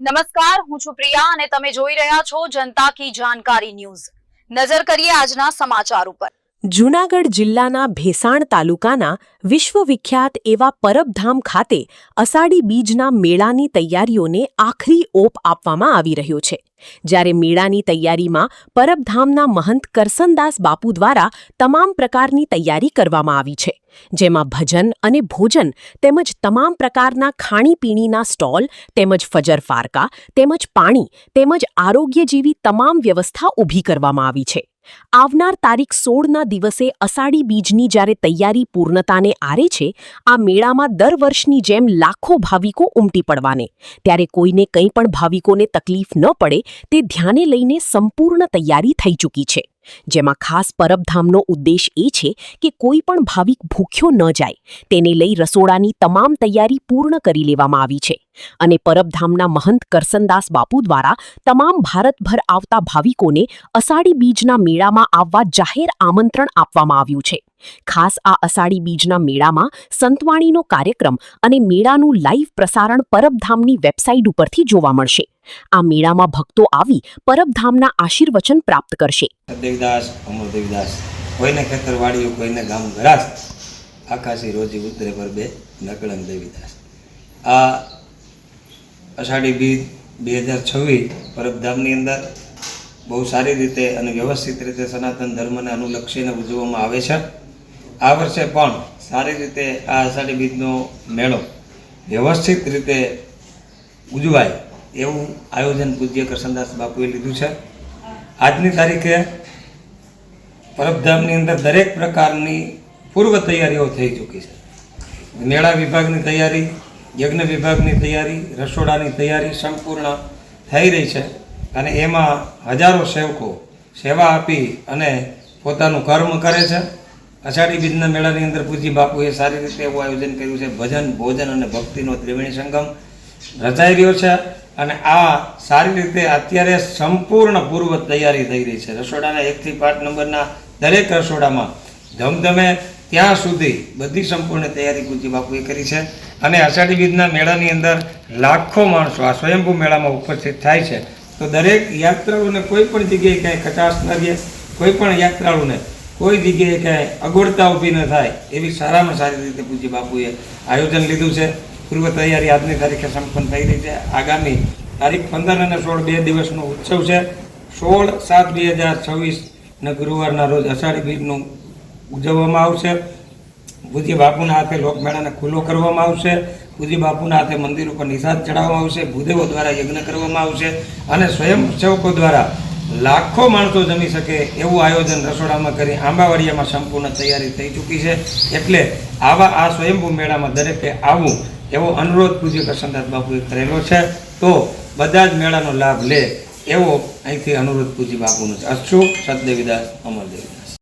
નમસ્કાર, હું છું પ્રિયા અને તમે જોઈ રહ્યા છો જનતા કી જાણકારી ન્યૂઝ। નજર કરીએ આજના સમાચાર ઉપર। જૂનાગઢ જિલ્લાના ભેસાણ તાલુકાના વિશ્વવિખ્યાત એવા પરબધામ ખાતે અષાઢી બીજના મેળાની તૈયારીઓને આખરી ઓપ આપવામાં આવી રહ્યો છે। જ્યારે મેળાની તૈયારીમાં પરબધામના મહંત કરસનદાસ બાપુ દ્વારા તમામ પ્રકારની તૈયારી કરવામાં આવી છે, જેમાં ભજન અને ભોજન તેમજ તમામ પ્રકારના ખાણીપીણીના સ્ટોલ તેમજ ફજર ફારકા તેમજ પાણી તેમજ આરોગ્ય જેવી તમામ વ્યવસ્થા ઊભી કરવામાં આવી છે। આવનાર તારીખ 16ના દિવસે અષાઢી બીજની જ્યારે તૈયારી પૂર્ણતાને આરે છે, આ મેળામાં દર વર્ષની જેમ લાખો ભાવિકો ઉમટી પડવાને, ત્યારે કોઈને કંઈ પણ ભાવિકોને તકલીફ ન પડે તે ધ્યાને લઈને સંપૂર્ણ તૈયારી થઈ ચૂકી છે। જેમાં ખાસ પરબધામનો ઉદ્દેશ એ છે કે કોઈ પણ ભાવિક ભૂખ્યો ન જાય તેને લઈ રસોડાની તમામ તૈયારી પૂર્ણ કરી લેવામાં આવી છે અને પરબધામના મહંત કરસનદાસ બાપુ દ્વારા તમામ ભારતભર આવતા ભાવિકોને અષાઢી બીજના મેળામાં આવવા જાહેર આમંત્રણ આપવામાં આવ્યું છે। ખાસ આ અષાઢી બીજના મેળામાં સંતવાણીનો કાર્યક્રમ અને મેળાનું લાઈવ પ્રસારણ પરબધામની વેબસાઇટ ઉપરથી જોવા મળશે। આ મેળામાં ભક્તો આવી પરબધામના આશીર્વચન પ્રાપ્ત કરશે। દેવીદાસ અમર દેવીદાસ કોઈને ખેતરવાડીઓ કોઈને ગામ ઘરાસ આકાશી રોજી ઉતરે પર બે નકળંગ દેવીદાસ। આ અષાઢી બીજ 2026 પરબધામની અંદર બહુ સારી રીતે અને વ્યવસ્થિત રીતે સનાતન ધર્મને અનુલક્ષીને ઉજવવામાં આવે છે। આ વર્ષે પણ સારી રીતે આ અષાઢી બીજનો મેળો વ્યવસ્થિત રીતે ઉજવાય એવું આયોજન પૂજ્ય કરસનદાસ બાપુએ લીધું છે। આજની તારીખે પરબધામની અંદર દરેક પ્રકારની પૂર્વ તૈયારીઓ થઈ ચૂકી છે। મેળા વિભાગની તૈયારી, યજ્ઞ વિભાગની તૈયારી, રસોડાની તૈયારી સંપૂર્ણ થઈ રહી છે અને એમાં હજારો સેવકો સેવા આપી અને પોતાનું કર્મ કરે છે। અષાઢી બીજના મેળાની અંદર પૂજ્ય બાપુએ સારી રીતે એવું આયોજન કર્યું છે। ભજન, ભોજન અને ભક્તિનો ત્રિવેણી સંગમ રચાઈ રહ્યો છે અને આ સારી રીતે અત્યારે સંપૂર્ણ પૂર્વ તૈયારી થઈ રહી છે। રસોડાના 1 થી 5 નંબરના દરેક રસોડામાં ધમધમે ત્યાં સુધી બધી સંપૂર્ણ તૈયારી પૂજ્ય બાપુએ કરી છે અને અષાઢી બીજના મેળાની અંદર લાખો માણસો આ સ્વયંભૂ મેળામાં ઉપસ્થિત થાય છે। તો દરેક યાત્રાળુને કોઈ પણ જગ્યાએ કાંઈ કચાશ ન રહે, કોઈ પણ યાત્રાળુને કોઈ જગ્યાએ કાંઈ અગવડતા ઊભી ન થાય એવી સારામાં સારી રીતે પૂજ્ય બાપુએ આયોજન લીધું છે। પૂર્વ તૈયારી આજની તારીખે સંપન્ન થઈ રહી છે। આગામી તારીખ 15 અને 16 2 દિવસનો ઉત્સવ છે। 16/7/2026 ગુરુવારના રોજ અષાઢી બીજનું ઉજવવામાં આવશે। પૂજ્ય બાપુના હાથે લોકમેળાને ખુલ્લો કરવામાં આવશે। પૂજ્ય બાપુના હાથે મંદિર ઉપર નિષાદ ચડાવવામાં આવશે। ભૂદેવો દ્વારા યજ્ઞ કરવામાં આવશે અને સ્વયંસેવકો દ્વારા લાખો માણસો જમી શકે એવું આયોજન રસોડામાં કરી આંબાવાડિયામાં સંપૂર્ણ તૈયારી થઈ ચૂકી છે। એટલે આવા આ સ્વયંભૂ મેળામાં દરેકે આવવું એવો અનુરોધ પૂજ્ય કરસનદાસ બાપુએ કરેલો છે। તો બધા જ મેળાનો લાભ લે એવો અહીંથી અનુરોધ પૂજ્ય બાપુનો છે। અચ્છુ સતદેવીદાસ અમરદેવ।